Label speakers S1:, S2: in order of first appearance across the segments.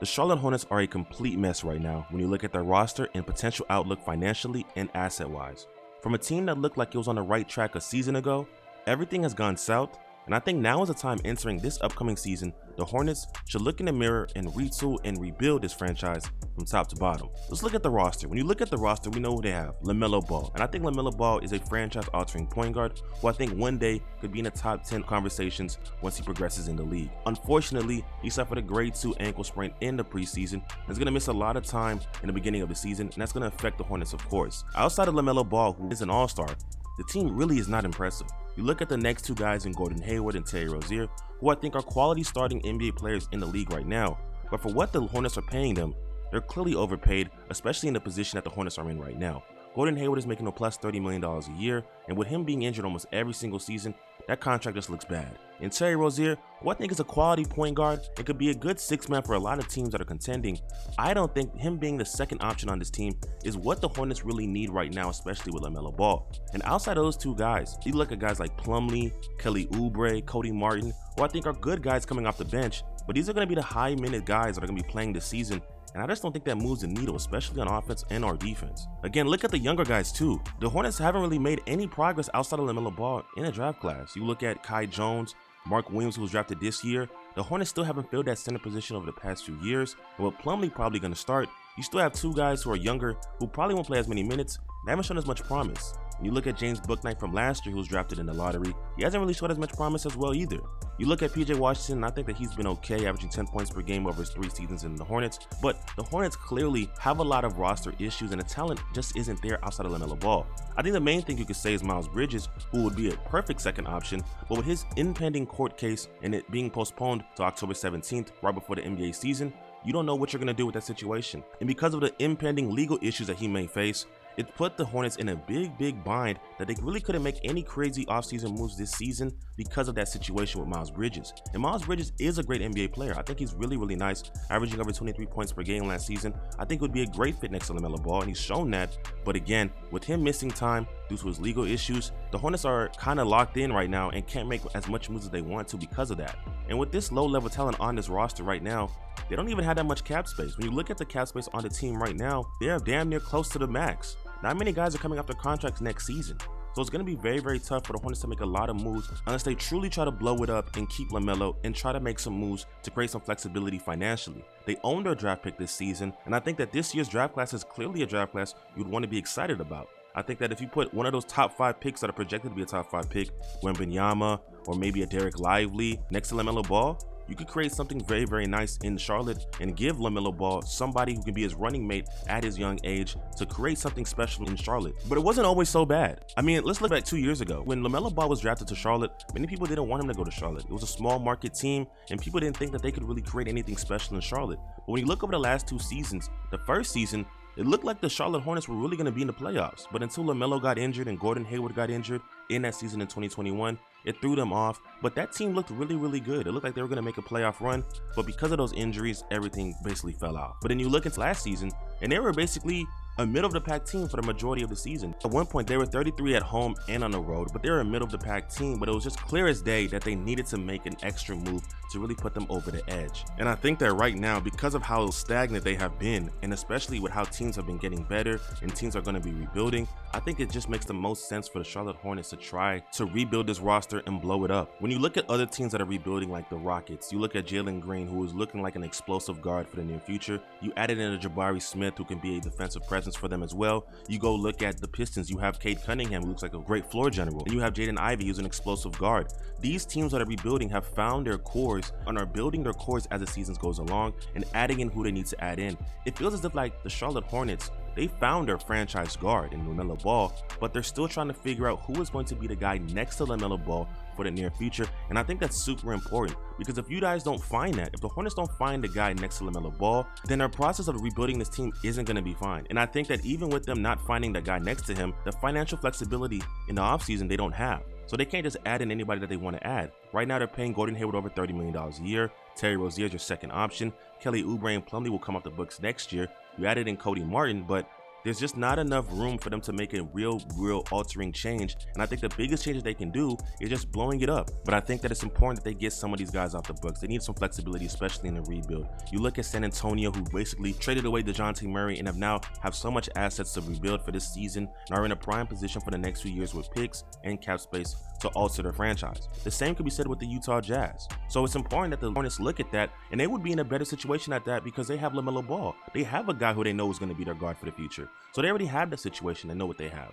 S1: The Charlotte Hornets are a complete mess right now when you look at their roster and potential outlook financially and asset-wise. From a team that looked like it was on the right track a season ago, everything has gone south, and I think now is the time entering this upcoming season, the Hornets should look in the mirror and retool and rebuild this franchise from top to bottom. Let's look at the roster. When you look at the roster, we know who they have, LaMelo Ball. And I think LaMelo Ball is a franchise-altering point guard who I think one day could be in the top 10 conversations once he progresses in the league. Unfortunately, he suffered a grade 2 ankle sprain in the preseason and is going to miss a lot of time in the beginning of the season, and that's going to affect the Hornets, of course. Outside of LaMelo Ball, who is an all-star, the team really is not impressive. You look at the next two guys in Gordon Hayward and Terry Rozier, who I think are quality starting NBA players in the league right now, but for what the Hornets are paying them, they're clearly overpaid, especially in the position that the Hornets are in right now. Gordon Hayward is making a plus $30 million a year, and with him being injured almost every single season, that contract just looks bad. And Terry Rozier, who I think is a quality point guard and could be a good six-man for a lot of teams that are contending, I don't think him being the second option on this team is what the Hornets really need right now, especially with LaMelo Ball. And outside of those two guys, you look at guys like Plumlee, Kelly Oubre, Cody Martin, who I think are good guys coming off the bench, but these are going to be the high-minute guys that are going to be playing this season, and I just don't think that moves the needle, especially on offense and our defense. Again, look at the younger guys too. The Hornets haven't really made any progress outside of LaMelo Ball in the draft class. You look at Kai Jones, Mark Williams, who was drafted this year. The Hornets still haven't filled that center position over the past few years, and with Plumlee probably going to start, you still have two guys who are younger who probably won't play as many minutes. They haven't shown as much promise. When you look at James Bouknight from last year, who was drafted in the lottery, he hasn't really showed as much promise as well either. You look at PJ Washington, and I think that he's been okay, averaging 10 points per game over his 3 seasons in the Hornets, but the Hornets clearly have a lot of roster issues, and the talent just isn't there outside of LaMelo Ball. I think the main thing you could say is Miles Bridges, who would be a perfect second option, but with his impending court case and it being postponed to October 17th, right before the NBA season, you don't know what you're going to do with that situation. And because of the impending legal issues that he may face, it put the Hornets in a big bind that they really couldn't make any crazy offseason moves this season because of that situation with Miles Bridges. And Miles Bridges is a great NBA player. I think he's really nice, averaging over 23 points per game last season. I think it would be a great fit next to LaMelo Ball, and he's shown that. But again, with him missing time due to his legal issues, the Hornets are kind of locked in right now and can't make as much moves as they want to because of that. And with this low-level talent on this roster right now, they don't even have that much cap space. When you look at the cap space on the team right now, they are damn near close to the max. Not many guys are coming off their contracts next season. So it's going to be very tough for the Hornets to make a lot of moves unless they truly try to blow it up and keep LaMelo and try to make some moves to create some flexibility financially. They own their draft pick this season, and I think that this year's draft class is clearly a draft class you'd want to be excited about. I think that if you put one of those top 5 picks that are projected to be a top 5 pick, Wembanyama or maybe a Derek Lively next to LaMelo Ball, you could create something very nice in Charlotte and give LaMelo Ball somebody who can be his running mate at his young age to create something special in Charlotte. But it wasn't always so bad. I mean, let's look back 2 years ago. When LaMelo Ball was drafted to Charlotte, many people didn't want him to go to Charlotte. It was a small market team, and people didn't think that they could really create anything special in Charlotte. But when you look over the last 2 seasons, the first season, it looked like the Charlotte Hornets were really going to be in the playoffs, but until LaMelo got injured and Gordon Hayward got injured in that season in 2021, it threw them off. But that team looked really good. It looked like they were going to make a playoff run, but because of those injuries, everything basically fell out. But then you look into last season, and they were basically a middle-of-the-pack team for the majority of the season. At one point, they were 33 at home and on the road, but they were a middle-of-the-pack team, but it was just clear as day that they needed to make an extra move to really put them over the edge. And I think that right now, because of how stagnant they have been, and especially with how teams have been getting better and teams are going to be rebuilding, I think it just makes the most sense for the Charlotte Hornets to try to rebuild this roster and blow it up. When you look at other teams that are rebuilding like the Rockets, you look at Jalen Green, who is looking like an explosive guard for the near future. You added in a Jabari Smith, who can be a defensive presence for them as well. You go look at the Pistons, you have Cade Cunningham, who looks like a great floor general, and you have Jaden Ivey, who's an explosive guard. These teams that are rebuilding have found their cores and are building their cores as the seasons goes along and adding in who they need to add in. It feels as if like the Charlotte Hornets, they found their franchise guard in LaMelo Ball, but they're still trying to figure out who is going to be the guy next to LaMelo Ball for the near future. And I think that's super important, because if you guys don't find that, if the Hornets don't find the guy next to LaMelo Ball, then their process of rebuilding this team isn't going to be fine. And I think that even with them not finding the guy next to him, the financial flexibility in the offseason they don't have. So they can't just add in anybody that they want to add. Right now, they're paying Gordon Hayward over $30 million a year. Terry Rozier is your second option. Kelly Oubre and Plumlee will come off the books next year. You added in Cody Martin, but There's just not enough room for them to make a real altering change, and I think the biggest change that they can do is just blowing it up. But I think that it's important that they get some of these guys off the books. They need some flexibility, especially in the rebuild. You look at San Antonio, who basically traded away DeJounte Murray and have so much assets to rebuild for this season and are in a prime position for the next few years with picks and cap space to alter their franchise. The same could be said with the Utah Jazz. So it's important that the Hornets look at that, and they would be in a better situation at that because they have LaMelo Ball. They have a guy who they know is going to be their guard for the future. So they already have the situation. They know what they have.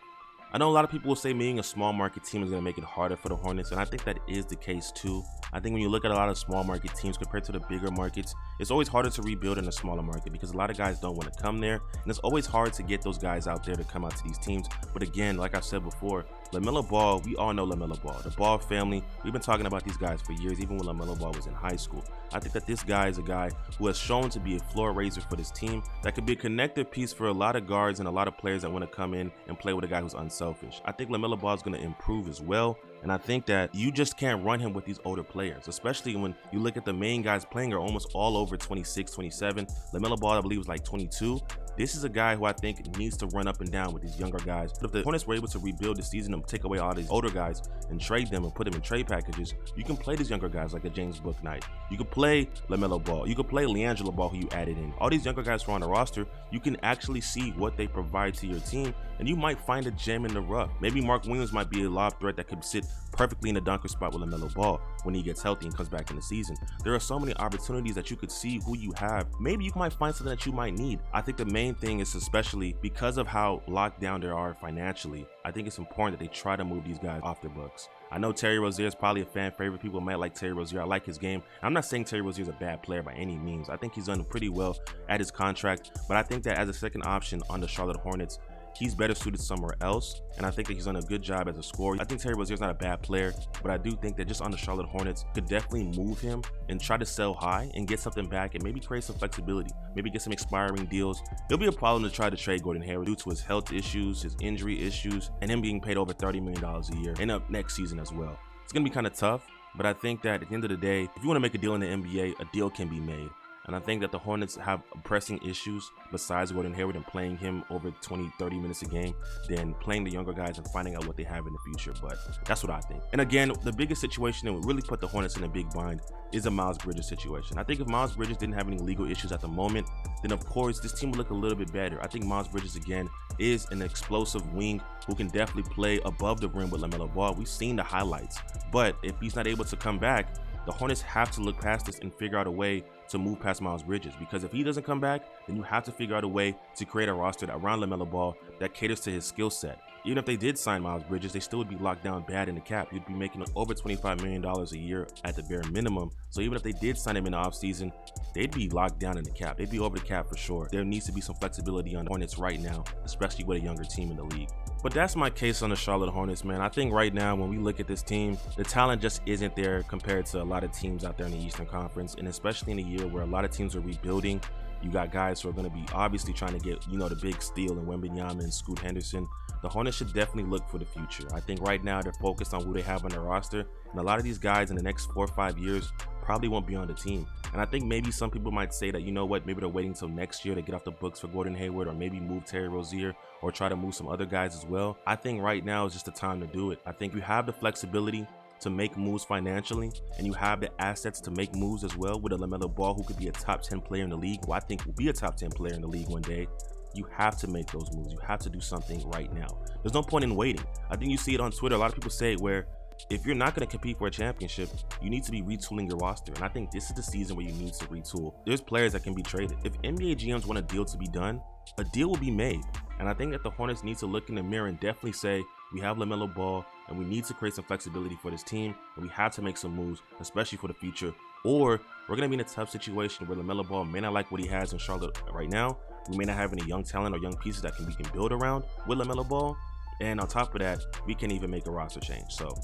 S1: I know a lot of people will say being a small market team is going to make it harder for the Hornets, and I think that is the case too. I think when you look at a lot of small market teams compared to the bigger markets, it's always harder to rebuild in a smaller market because a lot of guys don't want to come there, and it's always hard to get those guys out there to come out to these teams. But again, like I said before, LaMelo Ball, we all know LaMelo Ball. The Ball family, we've been talking about these guys for years, even when LaMelo Ball was in high school. I think that this guy is a guy who has shown to be a floor raiser for this team that could be a connective piece for a lot of guards and a lot of players that want to come in and play with a guy who's unselfish. I think LaMelo Ball is going to improve as well, and I think that you just can't run him with these older players, especially when you look at the main guys playing are almost all over 26, 27. LaMelo Ball, I believe, was like 22. This is a guy who I think needs to run up and down with these younger guys. But if the Hornets were able to rebuild the season and take away all these older guys and trade them and put them in trade packages, you can play these younger guys like a James Bouknight. You could play LaMelo Ball. You could play LiAngelo Ball, who you added in. All these younger guys who are on the roster, you can actually see what they provide to your team, and you might find a gem in the rough. Maybe Mark Williams might be a lob threat that could sit perfectly in the dunker spot with LaMelo Ball when he gets healthy and comes back in the season. There are so many opportunities that you could see who you have. Maybe you might find something that you might need. I think the main thing is, especially because of how locked down they are financially, I think it's important that they try to move these guys off their books. I know Terry Rozier is probably a fan favorite. People might like Terry Rozier. I like his game. I'm not saying Terry Rozier is a bad player by any means. I think he's done pretty well at his contract, but I think that as a second option on the Charlotte Hornets, he's better suited somewhere else, and I think that he's done a good job as a scorer. I think Terry Rozier's not a bad player, but I do think that just on the Charlotte Hornets could definitely move him and try to sell high and get something back and maybe create some flexibility, maybe get some expiring deals. It'll be a problem to try to trade Gordon Hayward due to his health issues, his injury issues, and him being paid over $30 million a year and up next season as well. It's going to be kind of tough, but I think that at the end of the day, if you want to make a deal in the NBA, a deal can be made. And I think that the Hornets have pressing issues besides Gordon Hayward and playing him over 20, 30 minutes a game than playing the younger guys and finding out what they have in the future. But that's what I think. And again, the biggest situation that would really put the Hornets in a big bind is a Miles Bridges situation. I think if Miles Bridges didn't have any legal issues at the moment, then of course this team would look a little bit better. I think Miles Bridges, again, is an explosive wing who can definitely play above the rim with LaMelo Ball. We've seen the highlights. But if he's not able to come back, the Hornets have to look past this and figure out a way to move past Miles Bridges, because if he doesn't come back, then you have to figure out a way to create a roster around LaMelo Ball that caters to his skill set. Even if they did sign Miles Bridges, they still would be locked down bad in the cap. You'd be making over $25 million a year at the bare minimum. So even if they did sign him in the offseason, they'd be locked down in the cap. They'd be over the cap for sure. There needs to be some flexibility on the Hornets right now, especially with a younger team in the league. But that's my case on the Charlotte Hornets, man. I think right now when we look at this team, the talent just isn't there compared to a lot of teams out there in the Eastern Conference, and especially in a year where a lot of teams are rebuilding. You got guys who are going to be obviously trying to get, the big steal in Wembanyama and Scoot Henderson. The Hornets should definitely look for the future. I think right now they're focused on who they have on their roster, and a lot of these guys in the next 4 or 5 years probably won't be on the team. And I think maybe some people might say that, maybe they're waiting until next year to get off the books for Gordon Hayward, or maybe move Terry Rozier, or try to move some other guys as well. I think right now is just the time to do it. I think you have the flexibility to make moves financially, and you have the assets to make moves as well with a LaMelo Ball who could be a top 10 player in the league, who I think will be a top 10 player in the league one day. You have to make those moves. You have to do something right now. There's no point in waiting. I think you see it on Twitter. A lot of people say where if you're not going to compete for a championship, you need to be retooling your roster. And I think this is the season where you need to retool. There's players that can be traded. If NBA GMs want a deal to be done, a deal will be made. And I think that the Hornets need to look in the mirror and definitely say, we have LaMelo Ball and we need to create some flexibility for this team, and we have to make some moves, especially for the future. Or we're going to be in a tough situation where LaMelo Ball may not like what he has in Charlotte right now. We may not have any young talent or young pieces that we can build around with LaMelo Ball. And on top of that, we can't even make a roster change. So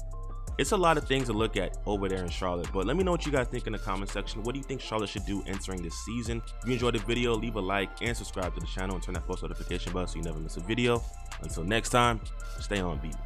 S1: it's a lot of things to look at over there in Charlotte. But let me know what you guys think in the comment section. What do you think Charlotte should do entering this season? If you enjoyed the video, leave a like and subscribe to the channel and turn that post notification bell so you never miss a video. Until next time, stay on beat.